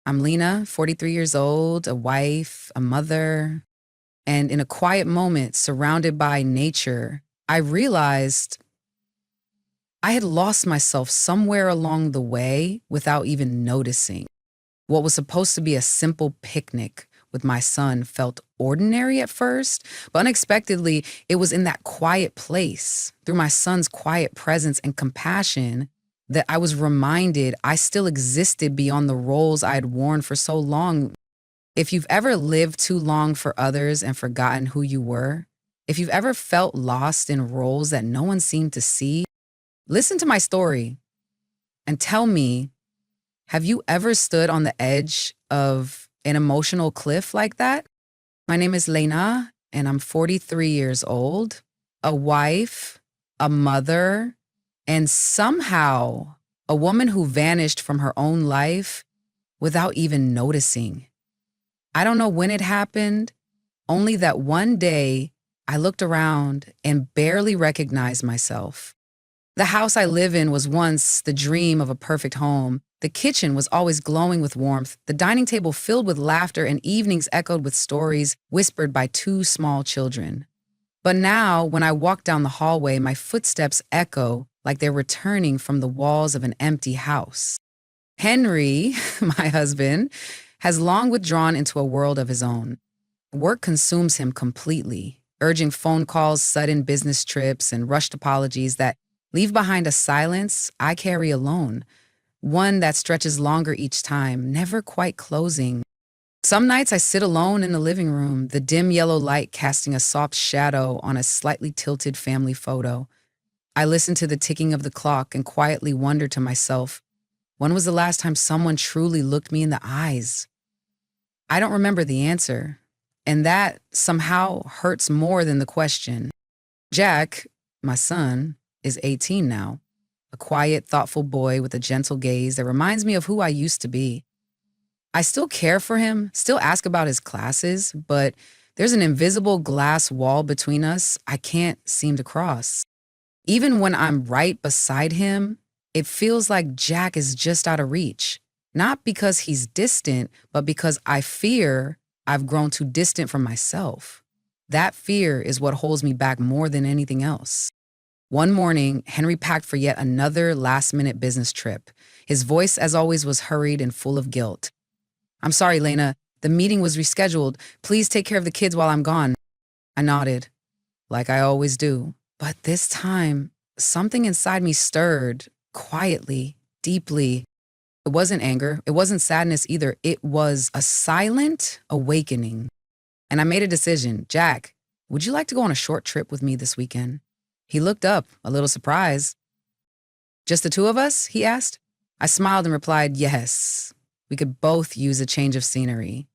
I'm Lena, 43 years old, a wife, a mother, and in a quiet moment surrounded by nature, I realized I had lost myself somewhere along the way without even noticing. What was supposed to be a simple picnic with my son felt ordinary at first, but unexpectedly, it was in that quiet place, through my son's quiet presence and compassion, that I was reminded I still existed beyond the roles I had worn for so long. If you've ever lived too long for others and forgotten who you were, if you've ever felt lost in roles that no one seemed to see, listen to my story and tell me, have you ever stood on the edge of an emotional cliff like that? My name is Lena, and I'm 43 years old, a wife, a mother, and somehow a woman who vanished from her own life without even noticing. I don't know when it happened, only that one day I looked around and barely recognized myself. The house I live in was once the dream of a perfect home. The kitchen was always glowing with warmth, the dining table filled with laughter, and evenings echoed with stories whispered by two small children. But now, when I walk down the hallway, my footsteps echo like they're returning from the walls of an empty house. Henry, my husband, has long withdrawn into a world of his own. Work consumes him completely, urging phone calls, sudden business trips, and rushed apologies that leave behind a silence I carry alone, one that stretches longer each time, never quite closing. Some nights I sit alone in the living room, the dim yellow light casting a soft shadow on a slightly tilted family photo. I listen to the ticking of the clock and quietly wonder to myself, when was the last time someone truly looked me in the eyes? I don't remember the answer, and that somehow hurts more than the question. Jack, my son, is 18 now, a quiet, thoughtful boy with a gentle gaze that reminds me of who I used to be. I still care for him, still ask about his classes, but there's an invisible glass wall between us I can't seem to cross. Even when I'm right beside him, it feels like Jack is just out of reach. Not because he's distant, but because I fear I've grown too distant from myself. That fear is what holds me back more than anything else. One morning, Henry packed for yet another last-minute business trip. His voice, as always, was hurried and full of guilt. "I'm sorry, Lena. The meeting was rescheduled. Please take care of the kids while I'm gone." I nodded, like I always do. But this time, something inside me stirred, quietly, deeply. It wasn't anger. It wasn't sadness either. It was a silent awakening. And I made a decision. "Jack, would you like to go on a short trip with me this weekend?" He looked up, a little surprised. "Just the two of us?" he asked. I smiled and replied, "Yes. We could both use a change of scenery."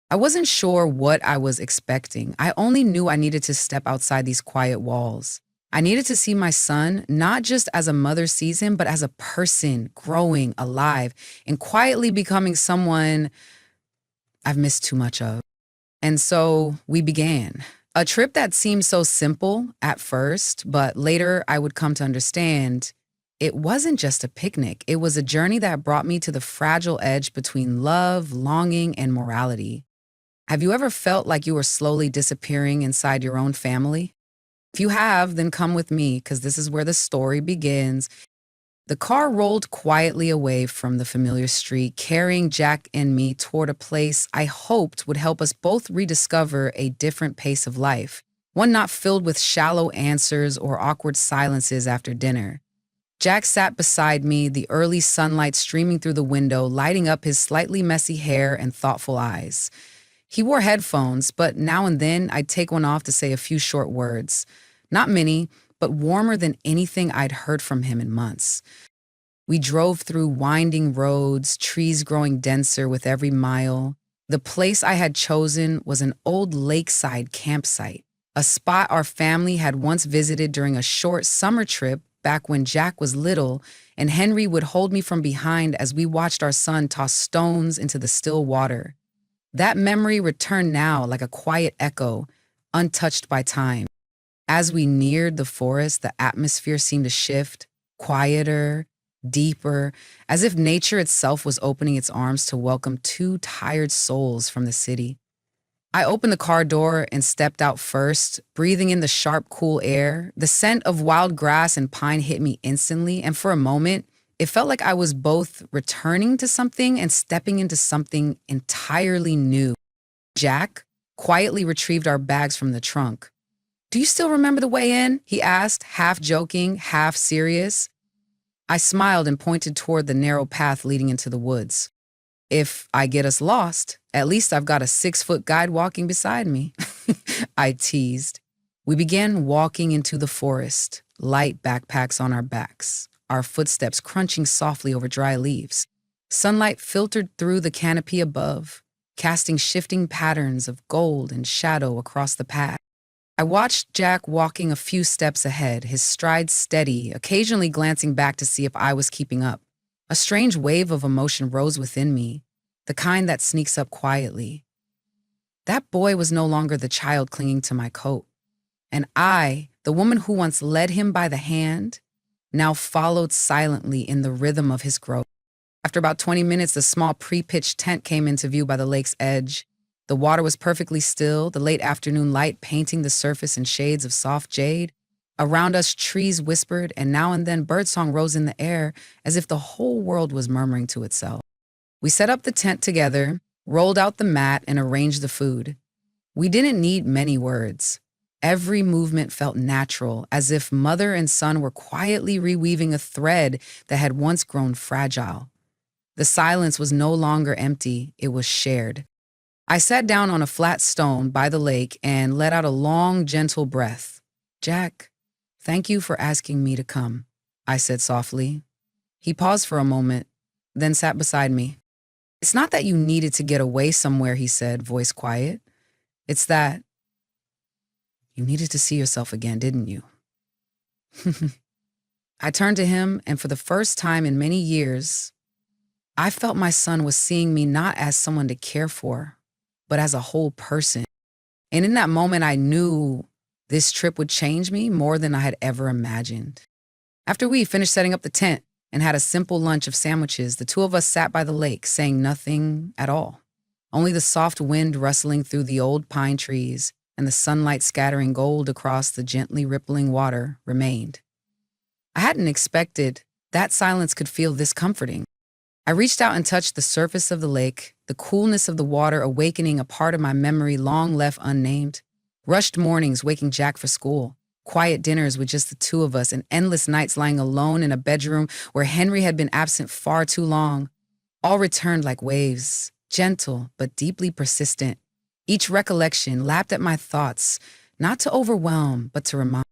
I wasn't sure what I was expecting. I only knew I needed to step outside these quiet walls. I needed to see my son, not just as a mother sees him, but as a person growing, alive, and quietly becoming someone I've missed too much of. And so we began. A trip that seemed so simple at first, but later I would come to understand it wasn't just a picnic. It was a journey that brought me to the fragile edge between love, longing, and morality. Have you ever felt like you were slowly disappearing inside your own family? If you have, then come with me, because this is where the story begins. The car rolled quietly away from the familiar street, carrying Jack and me toward a place I hoped would help us both rediscover a different pace of life, one not filled with shallow answers or awkward silences after dinner. Jack sat beside me, the early sunlight streaming through the window, lighting up his slightly messy hair and thoughtful eyes. He wore headphones, but now and then I'd take one off to say a few short words. Not many, but warmer than anything I'd heard from him in months. We drove through winding roads, trees growing denser with every mile. The place I had chosen was an old lakeside campsite, a spot our family had once visited during a short summer trip back when Jack was little, and Henry would hold me from behind as we watched our son toss stones into the still water. That memory returned now like a quiet echo, untouched by time. As we neared the forest, the atmosphere seemed to shift, quieter, deeper, as if nature itself was opening its arms to welcome two tired souls from the city. I opened the car door and stepped out first, breathing in the sharp, cool air. The scent of wild grass and pine hit me instantly, and for a moment, it felt like I was both returning to something and stepping into something entirely new. Jack quietly retrieved our bags from the trunk. "Do you still remember the way in?" he asked, half joking, half serious. I smiled and pointed toward the narrow path leading into the woods. "If I get us lost, at least I've got a 6-foot guide walking beside me," I teased. We began walking into the forest, light backpacks on our backs, our footsteps crunching softly over dry leaves. Sunlight filtered through the canopy above, casting shifting patterns of gold and shadow across the path. I watched Jack walking a few steps ahead, his stride steady, occasionally glancing back to see if I was keeping up. A strange wave of emotion rose within me, the kind that sneaks up quietly. That boy was no longer the child clinging to my coat. And I, the woman who once led him by the hand, now followed silently in the rhythm of his growth. After about 20 minutes, a small pre-pitched tent came into view by the lake's edge. The water was perfectly still, the late afternoon light painting the surface in shades of soft jade. Around us, trees whispered, and now and then birdsong rose in the air as if the whole world was murmuring to itself. We set up the tent together, rolled out the mat, and arranged the food. We didn't need many words. Every movement felt natural, as if mother and son were quietly reweaving a thread that had once grown fragile. The silence was no longer empty, it was shared. I sat down on a flat stone by the lake and let out a long, gentle breath. "Jack, thank you for asking me to come," I said softly. He paused for a moment, then sat beside me. "It's not that you needed to get away somewhere," he said, voice quiet. "It's that you needed to see yourself again, didn't you?" I turned to him, and for the first time in many years, I felt my son was seeing me not as someone to care for, but as a whole person. And in that moment, I knew this trip would change me more than I had ever imagined. After we finished setting up the tent and had a simple lunch of sandwiches, the two of us sat by the lake, saying nothing at all. Only the soft wind rustling through the old pine trees and the sunlight scattering gold across the gently rippling water remained. I hadn't expected that silence could feel this comforting. I reached out and touched the surface of the lake, the coolness of the water awakening a part of my memory long left unnamed. Rushed mornings waking Jack for school, quiet dinners with just the two of us, and endless nights lying alone in a bedroom where Henry had been absent far too long. All returned like waves, gentle but deeply persistent. Each recollection lapped at my thoughts, not to overwhelm, but to remind.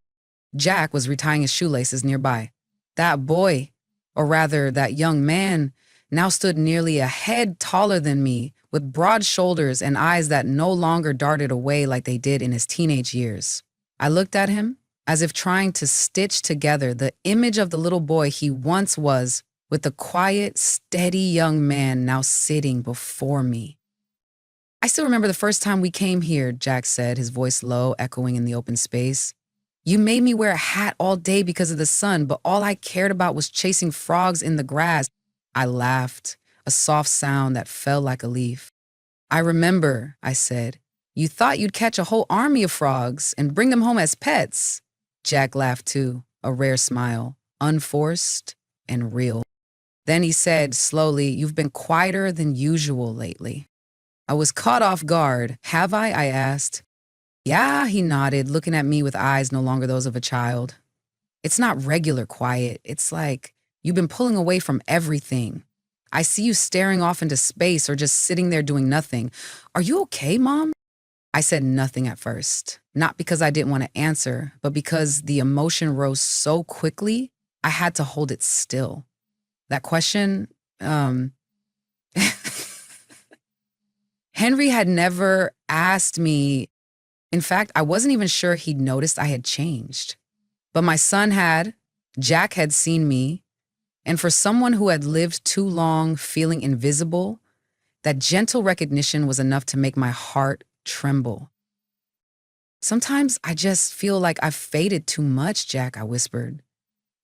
Jack was retying his shoelaces nearby. That boy, or rather that young man, now stood nearly a head taller than me, with broad shoulders and eyes that no longer darted away like they did in his teenage years. I looked at him, as if trying to stitch together the image of the little boy he once was with the quiet, steady young man now sitting before me. "I still remember the first time we came here," Jack said, his voice low, echoing in the open space. "You made me wear a hat all day because of the sun, but all I cared about was chasing frogs in the grass." I laughed, a soft sound that fell like a leaf. "I remember," I said. "You thought you'd catch a whole army of frogs and bring them home as pets." Jack laughed too, a rare smile, unforced and real. Then he said slowly, "You've been quieter than usual lately." I was caught off guard. "Have I?" I asked. "Yeah," he nodded, looking at me with eyes no longer those of a child. "It's not regular quiet. It's like you've been pulling away from everything. I see you staring off into space or just sitting there doing nothing. Are you okay, Mom?" I said nothing at first, not because I didn't want to answer, but because the emotion rose so quickly, I had to hold it still. That question, Henry had never asked me. In fact, I wasn't even sure he'd noticed I had changed. But my son had, Jack had seen me, and for someone who had lived too long feeling invisible, that gentle recognition was enough to make my heart tremble. "Sometimes I just feel like I've faded too much, Jack," I whispered.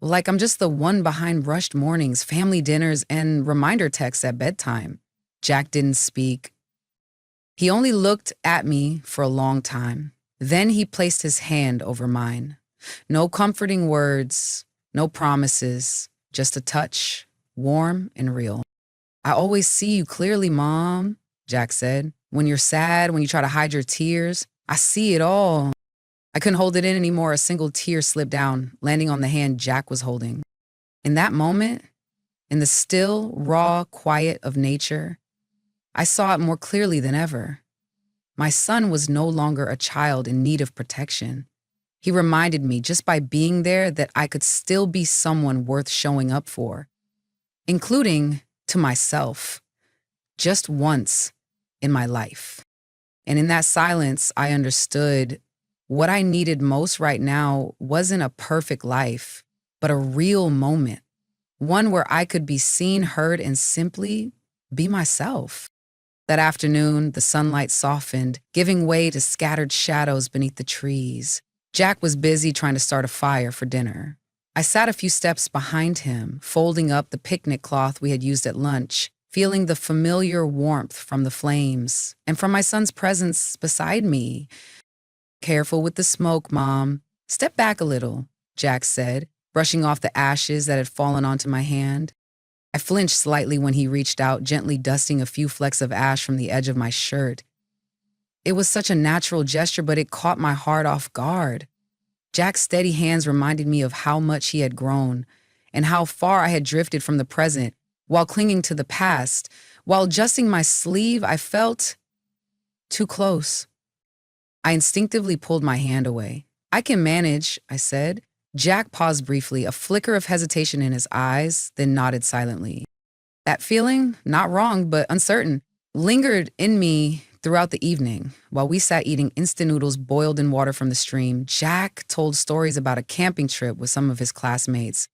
Like I'm just the one behind rushed mornings, family dinners, and reminder texts at bedtime. Jack didn't speak. He only looked at me for a long time. Then he placed his hand over mine. No comforting words, no promises, just a touch, warm and real. I always see you clearly, Mom, Jack said. When you're sad, when you try to hide your tears, I see it all. I couldn't hold it in anymore. A single tear slipped down, landing on the hand Jack was holding. In that moment, in the still, raw quiet of nature, I saw it more clearly than ever. My son was no longer a child in need of protection. He reminded me just by being there that I could still be someone worth showing up for, including to myself, just once in my life. And in that silence, I understood what I needed most right now wasn't a perfect life, but a real moment, one where I could be seen, heard, and simply be myself. That afternoon, the sunlight softened, giving way to scattered shadows beneath the trees. Jack was busy trying to start a fire for dinner. I sat a few steps behind him, folding up the picnic cloth we had used at lunch, feeling the familiar warmth from the flames and from my son's presence beside me. Careful with the smoke, Mom. Step back a little, Jack said, brushing off the ashes that had fallen onto my hand. I flinched slightly when he reached out, gently dusting a few flecks of ash from the edge of my shirt. It was such a natural gesture, but it caught my heart off guard. Jack's steady hands reminded me of how much he had grown and how far I had drifted from the present while clinging to the past. While adjusting my sleeve, I felt too close. I instinctively pulled my hand away. I can manage, I said. Jack paused briefly, a flicker of hesitation in his eyes, then nodded silently. That feeling, not wrong, but uncertain, lingered in me throughout the evening. While we sat eating instant noodles boiled in water from the stream, Jack told stories about a camping trip with some of his classmates.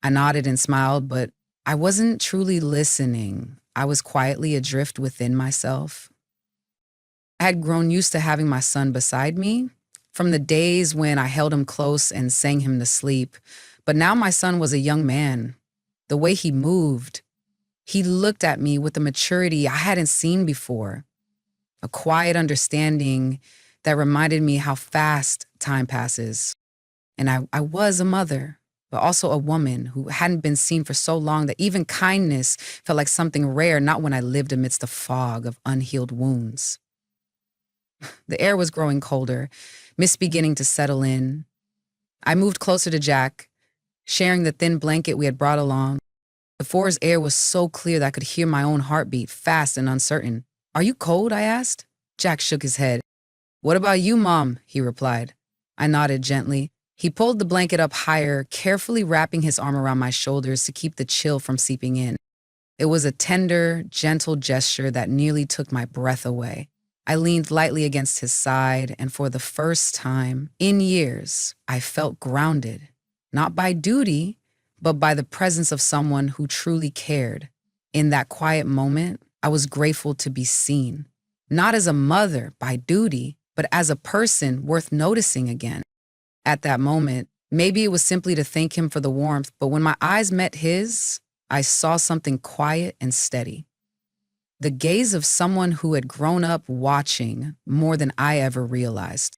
I nodded and smiled, but I wasn't truly listening. I was quietly adrift within myself. I had grown used to having my son beside me, from the days when I held him close and sang him to sleep. But now my son was a young man. The way he moved, he looked at me with a maturity I hadn't seen before, a quiet understanding that reminded me how fast time passes. And I was a mother, but also a woman who hadn't been seen for so long that even kindness felt like something rare, not when I lived amidst a fog of unhealed wounds. The air was growing colder, mist beginning to settle in. I moved closer to Jack, sharing the thin blanket we had brought along. The forest air was so clear that I could hear my own heartbeat, fast and uncertain. Are you cold? I asked. Jack shook his head. What about you, Mom? He replied. I nodded gently. He pulled the blanket up higher, carefully wrapping his arm around my shoulders to keep the chill from seeping in. It was a tender, gentle gesture that nearly took my breath away. I leaned lightly against his side, and for the first time in years, I felt grounded, not by duty, but by the presence of someone who truly cared. In that quiet moment, I was grateful to be seen, not as a mother by duty, but as a person worth noticing again. At that moment, maybe it was simply to thank him for the warmth, but when my eyes met his, I saw something quiet and steady. The gaze of someone who had grown up watching more than I ever realized.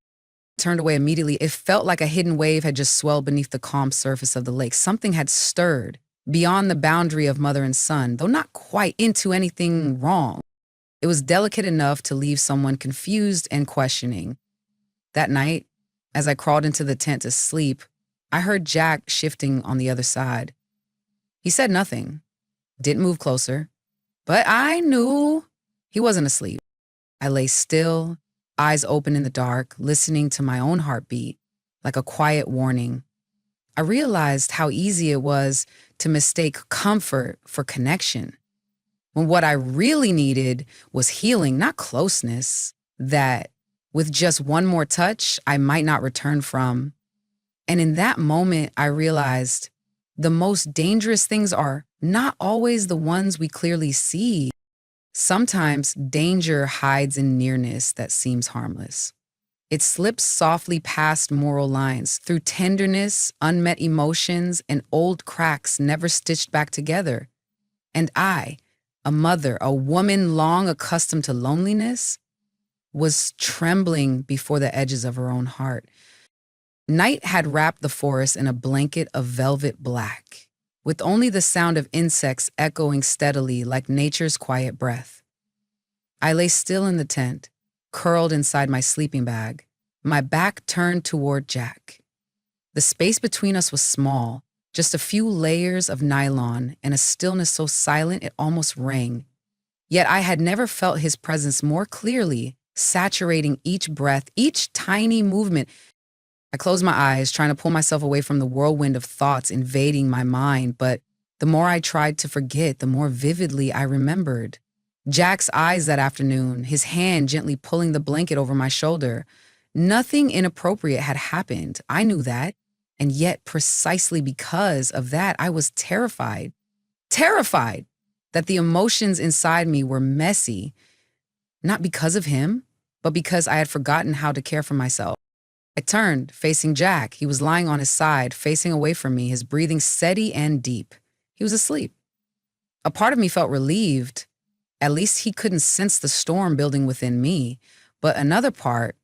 I turned away immediately. It felt like a hidden wave had just swelled beneath the calm surface of the lake. Something had stirred beyond the boundary of mother and son, though not quite into anything wrong. It was delicate enough to leave someone confused and questioning. That night, as I crawled into the tent to sleep, I heard Jack shifting on the other side. He said nothing, didn't move closer. But I knew he wasn't asleep. I lay still, eyes open in the dark, listening to my own heartbeat, like a quiet warning. I realized how easy it was to mistake comfort for connection, when what I really needed was healing, not closeness, that with just one more touch, I might not return from. And in that moment, I realized the most dangerous things are not always the ones we clearly see. Sometimes danger hides in nearness that seems harmless. It slipped softly past moral lines, through tenderness, unmet emotions, and old cracks never stitched back together. And I, a mother, a woman long accustomed to loneliness, was trembling before the edges of her own heart. Night had wrapped the forest in a blanket of velvet black, with only the sound of insects echoing steadily like nature's quiet breath. I lay still in the tent, curled inside my sleeping bag, my back turned toward Jack. The space between us was small, just a few layers of nylon and a stillness so silent it almost rang. Yet I had never felt his presence more clearly, saturating each breath, each tiny movement. I closed my eyes, trying to pull myself away from the whirlwind of thoughts invading my mind, but the more I tried to forget, the more vividly I remembered. Jack's eyes that afternoon, his hand gently pulling the blanket over my shoulder. Nothing inappropriate had happened. I knew that. And yet, precisely because of that, I was terrified. Terrified that the emotions inside me were messy, not because of him, but because I had forgotten how to care for myself. I turned, facing Jack. He was lying on his side, facing away from me, his breathing steady and deep. He was asleep. A part of me felt relieved. At least he couldn't sense the storm building within me. But another part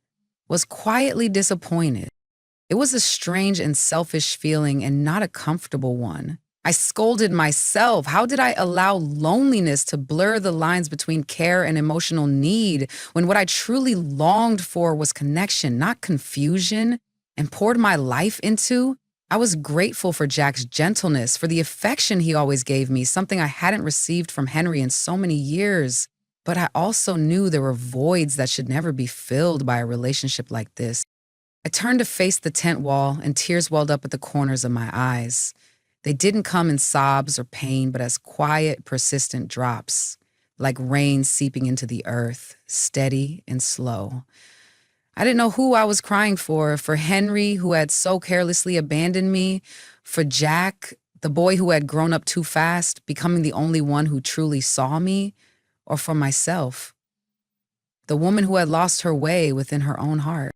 was quietly disappointed. It was a strange and selfish feeling and not a comfortable one. I scolded myself. How did I allow loneliness to blur the lines between care and emotional need when what I truly longed for was connection, not confusion, and poured my life into? I was grateful for Jack's gentleness, for the affection he always gave me, something I hadn't received from Henry in so many years. But I also knew there were voids that should never be filled by a relationship like this. I turned to face the tent wall, and tears welled up at the corners of my eyes. They didn't come in sobs or pain, but as quiet, persistent drops, like rain seeping into the earth, steady and slow. I didn't know who I was crying for Henry, who had so carelessly abandoned me, for Jack, the boy who had grown up too fast, becoming the only one who truly saw me, or for myself, the woman who had lost her way within her own heart.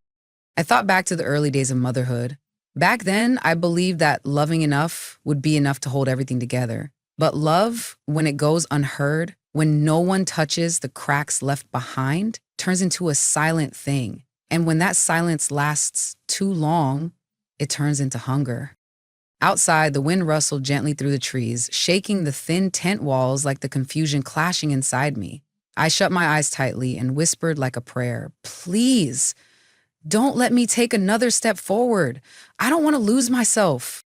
I thought back to the early days of motherhood. Back then, I believed that loving enough would be enough to hold everything together. But love, when it goes unheard, when no one touches the cracks left behind, turns into a silent thing. And when that silence lasts too long, it turns into hunger. Outside, the wind rustled gently through the trees, shaking the thin tent walls like the confusion clashing inside me. I shut my eyes tightly and whispered like a prayer, "Please, don't let me take another step forward. I don't want to lose myself."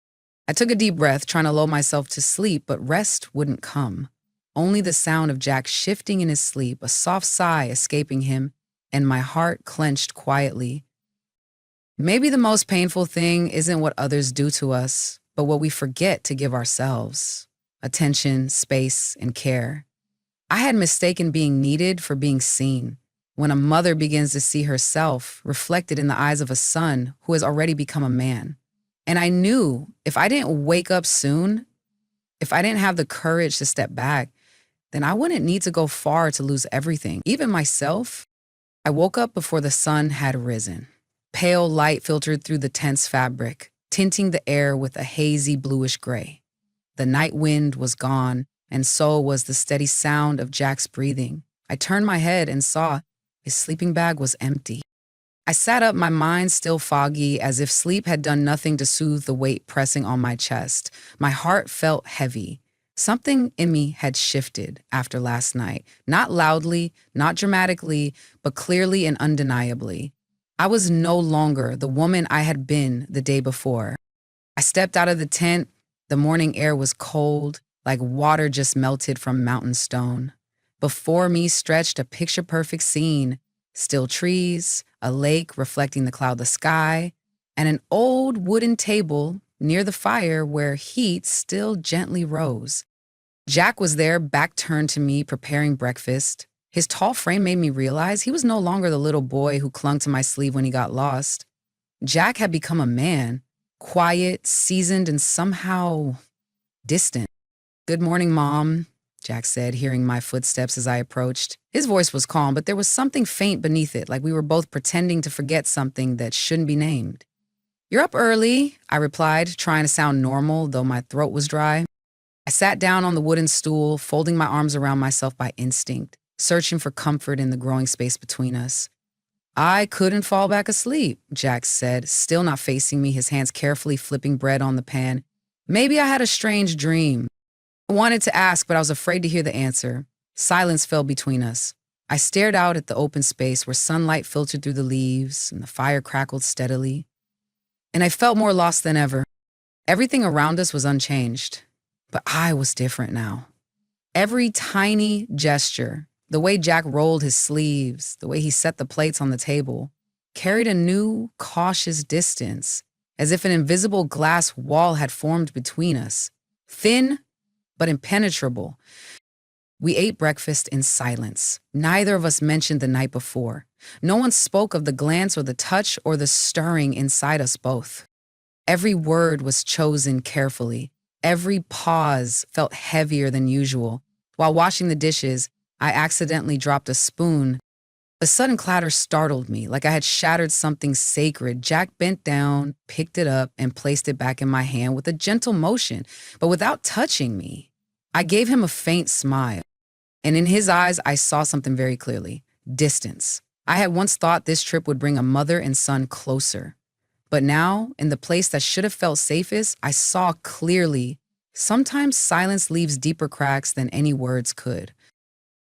I took a deep breath, trying to lull myself to sleep, but rest wouldn't come. Only the sound of Jack shifting in his sleep, a soft sigh escaping him, and my heart clenched quietly. Maybe the most painful thing isn't what others do to us, but what we forget to give ourselves: attention, space, and care. I had mistaken being needed for being seen. When a mother begins to see herself reflected in the eyes of a son who has already become a man. And I knew if I didn't wake up soon, if I didn't have the courage to step back, then I wouldn't need to go far to lose everything, even myself. I woke up before the sun had risen. Pale light filtered through the tent's fabric, tinting the air with a hazy bluish gray. The night wind was gone, and so was the steady sound of Jack's breathing. I turned my head and saw his sleeping bag was empty. I sat up, my mind still foggy, as if sleep had done nothing to soothe the weight pressing on my chest. My heart felt heavy. Something in me had shifted after last night. Not loudly, not dramatically, but clearly and undeniably. I was no longer the woman I had been the day before. I stepped out of the tent. The morning air was cold, like water just melted from mountain stone. Before me stretched a picture-perfect scene: still trees, a lake reflecting the cloudless sky, and an old wooden table near the fire where heat still gently rose. Jack was there, back turned to me, preparing breakfast. His tall frame made me realize he was no longer the little boy who clung to my sleeve when he got lost. Jack had become a man, quiet, seasoned, and somehow distant. "Good morning, Mom." Jack said, hearing my footsteps as I approached. His voice was calm, but there was something faint beneath it, like we were both pretending to forget something that shouldn't be named. "You're up early," I replied, trying to sound normal, though my throat was dry. I sat down on the wooden stool, folding my arms around myself by instinct, searching for comfort in the growing space between us. "I couldn't fall back asleep," Jack said, still not facing me, his hands carefully flipping bread on the pan. "Maybe I had a strange dream." I wanted to ask, but I was afraid to hear the answer. Silence fell between us. I stared out at the open space where sunlight filtered through the leaves and the fire crackled steadily. And I felt more lost than ever. Everything around us was unchanged, but I was different now. Every tiny gesture, the way Jack rolled his sleeves, the way he set the plates on the table, carried a new, cautious distance, as if an invisible glass wall had formed between us. Thin, but impenetrable. We ate breakfast in silence. Neither of us mentioned the night before. No one spoke of the glance or the touch or the stirring inside us both. Every word was chosen carefully. Every pause felt heavier than usual. While washing the dishes, I accidentally dropped a spoon. A sudden clatter startled me, like I had shattered something sacred. Jack bent down, picked it up, and placed it back in my hand with a gentle motion, but without touching me. I gave him a faint smile, and in his eyes, I saw something very clearly: distance. I had once thought this trip would bring a mother and son closer. But now, in the place that should have felt safest, I saw clearly sometimes silence leaves deeper cracks than any words could.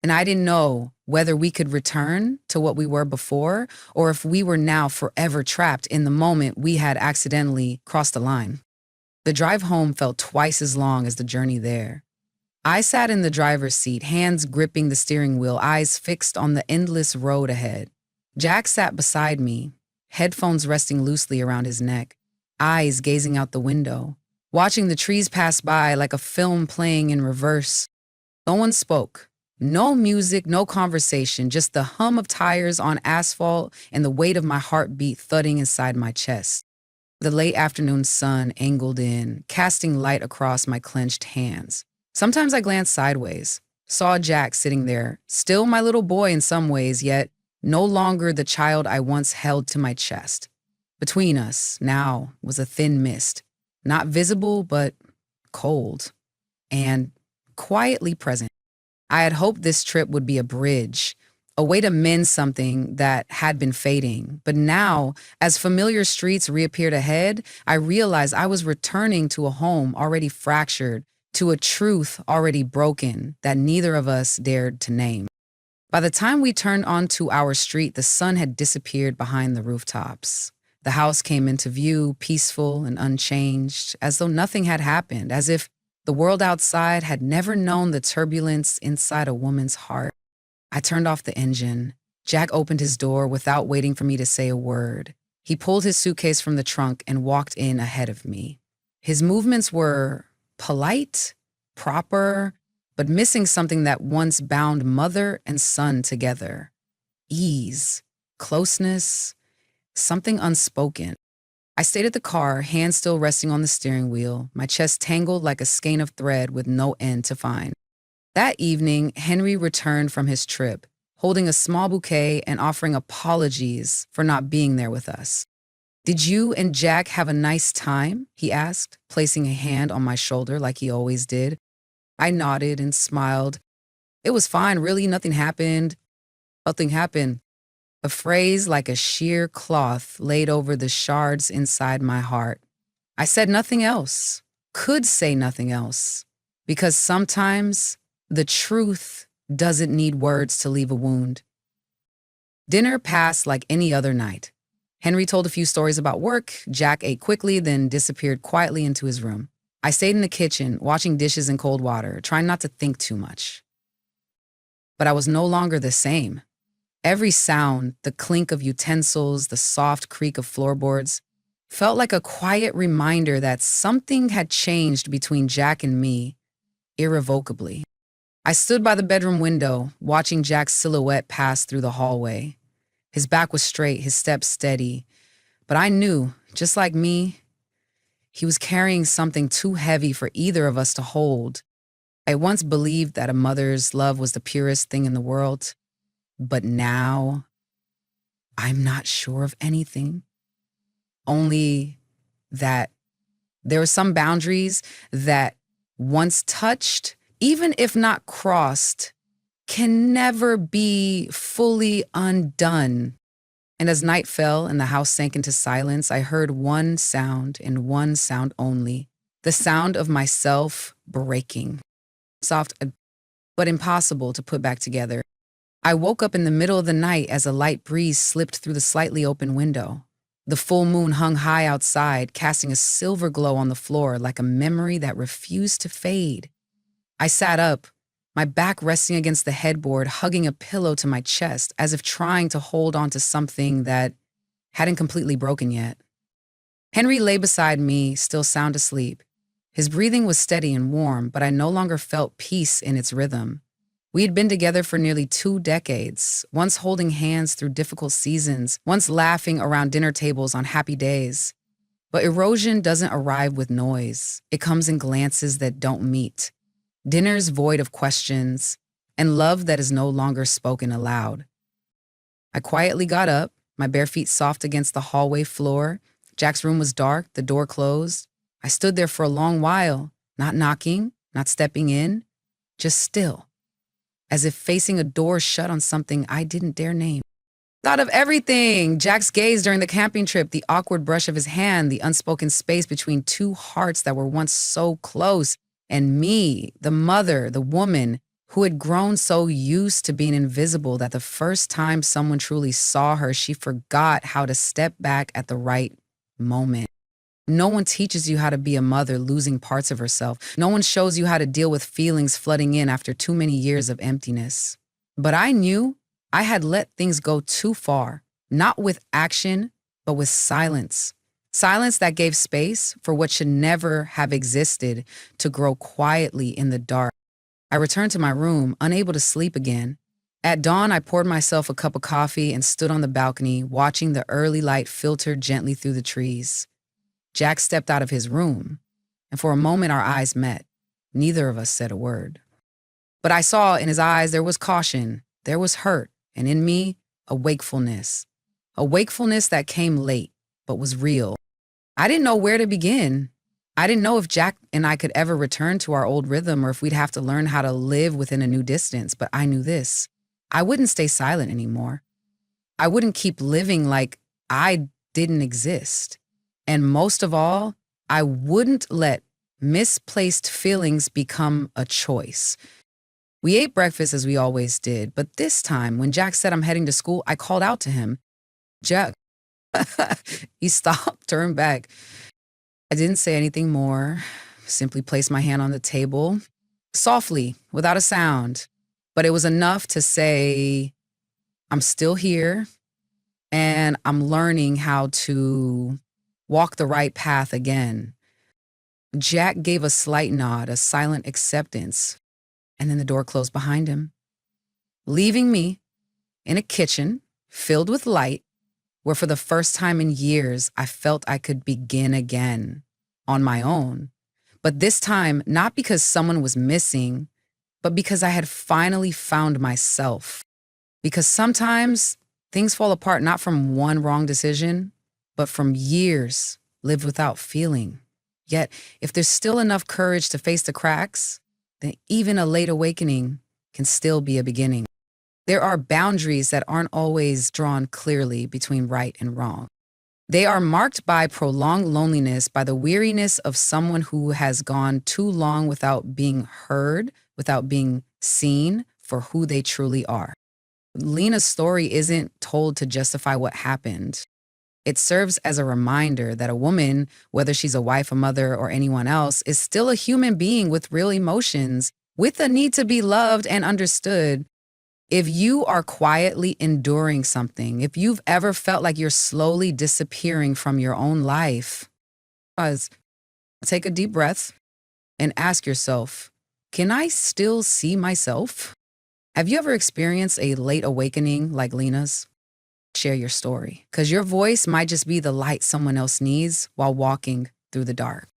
And I didn't know whether we could return to what we were before or if we were now forever trapped in the moment we had accidentally crossed the line. The drive home felt twice as long as the journey there. I sat in the driver's seat, hands gripping the steering wheel, eyes fixed on the endless road ahead. Jack sat beside me, headphones resting loosely around his neck, eyes gazing out the window, watching the trees pass by like a film playing in reverse. No one spoke. No music, no conversation, just the hum of tires on asphalt and the weight of my heartbeat thudding inside my chest. The late afternoon sun angled in, casting light across my clenched hands. Sometimes I glanced sideways, saw Jack sitting there, still my little boy in some ways, yet no longer the child I once held to my chest. Between us, now, was a thin mist, not visible, but cold and quietly present. I had hoped this trip would be a bridge, a way to mend something that had been fading. But now, as familiar streets reappeared ahead, I realized I was returning to a home already fractured, to a truth already broken that neither of us dared to name. By the time we turned onto our street, the sun had disappeared behind the rooftops. The house came into view, peaceful and unchanged, as though nothing had happened, as if the world outside had never known the turbulence inside a woman's heart. I turned off the engine. Jack opened his door without waiting for me to say a word. He pulled his suitcase from the trunk and walked in ahead of me. His movements were polite, proper, but missing something that once bound mother and son together. Ease, closeness, something unspoken. I stayed at the car, hands still resting on the steering wheel, my chest tangled like a skein of thread with no end to find. That evening, Henry returned from his trip, holding a small bouquet and offering apologies for not being there with us. "Did you and Jack have a nice time?" he asked, placing a hand on my shoulder like he always did. I nodded and smiled. "It was fine, really. Nothing happened." "Nothing happened." A phrase like a sheer cloth laid over the shards inside my heart. I said nothing else, could say nothing else, because sometimes the truth doesn't need words to leave a wound. Dinner passed like any other night. Henry told a few stories about work. Jack ate quickly, then disappeared quietly into his room. I stayed in the kitchen, washing dishes in cold water, trying not to think too much. But I was no longer the same. Every sound, the clink of utensils, the soft creak of floorboards, felt like a quiet reminder that something had changed between Jack and me, irrevocably. I stood by the bedroom window, watching Jack's silhouette pass through the hallway. His back was straight, his steps steady. But I knew, just like me, he was carrying something too heavy for either of us to hold. I once believed that a mother's love was the purest thing in the world, but now I'm not sure of anything. Only that there are some boundaries that once touched, even if not crossed, can never be fully undone. And as night fell and the house sank into silence, I heard one sound and one sound only, the sound of myself breaking. Soft, but impossible to put back together. I woke up in the middle of the night as a light breeze slipped through the slightly open window. The full moon hung high outside, casting a silver glow on the floor like a memory that refused to fade. I sat up, my back resting against the headboard, hugging a pillow to my chest, as if trying to hold on to something that hadn't completely broken yet. Henry lay beside me, still sound asleep. His breathing was steady and warm, but I no longer felt peace in its rhythm. We had been together for nearly 2 decades, once holding hands through difficult seasons, once laughing around dinner tables on happy days. But erosion doesn't arrive with noise. It comes in glances that don't meet, dinners void of questions, and love that is no longer spoken aloud. I quietly got up, my bare feet soft against the hallway floor. Jack's room was dark, the door closed. I stood there for a long while, not knocking, not stepping in, just still, as if facing a door shut on something I didn't dare name. Thought of everything. Jack's gaze during the camping trip, the awkward brush of his hand, the unspoken space between two hearts that were once so close, and me, the mother, the woman, who had grown so used to being invisible that the first time someone truly saw her, she forgot how to step back at the right moment. No one teaches you how to be a mother losing parts of herself. No one shows you how to deal with feelings flooding in after too many years of emptiness. But I knew I had let things go too far, not with action, but with silence. Silence that gave space for what should never have existed to grow quietly in the dark. I returned to my room, unable to sleep again. At dawn, I poured myself a cup of coffee and stood on the balcony, watching the early light filter gently through the trees. Jack stepped out of his room, and for a moment our eyes met. Neither of us said a word. But I saw in his eyes there was caution, there was hurt, and in me, a wakefulness. A wakefulness that came late, but was real. I didn't know where to begin. I didn't know if Jack and I could ever return to our old rhythm or if we'd have to learn how to live within a new distance, but I knew this. I wouldn't stay silent anymore. I wouldn't keep living like I didn't exist. And most of all, I wouldn't let misplaced feelings become a choice. We ate breakfast as we always did, but this time, when Jack said I'm heading to school, I called out to him. Jack. He stopped, turned back. I didn't say anything more, simply placed my hand on the table, softly, without a sound. But it was enough to say, I'm still here, and I'm learning how to walk the right path again. Jack gave a slight nod, a silent acceptance, and then the door closed behind him, leaving me in a kitchen filled with light where for the first time in years I felt I could begin again on my own. But this time, not because someone was missing, but because I had finally found myself. Because sometimes things fall apart not from one wrong decision, but from years lived without feeling. Yet, if there's still enough courage to face the cracks, then even a late awakening can still be a beginning. There are boundaries that aren't always drawn clearly between right and wrong. They are marked by prolonged loneliness, by the weariness of someone who has gone too long without being heard, without being seen for who they truly are. Lena's story isn't told to justify what happened. It serves as a reminder that a woman, whether she's a wife, a mother, or anyone else, is still a human being with real emotions, with a need to be loved and understood. If you are quietly enduring something, if you've ever felt like you're slowly disappearing from your own life, take a deep breath and ask yourself, can I still see myself? Have you ever experienced a late awakening like Lena's? Share your story, because your voice might just be the light someone else needs while walking through the dark.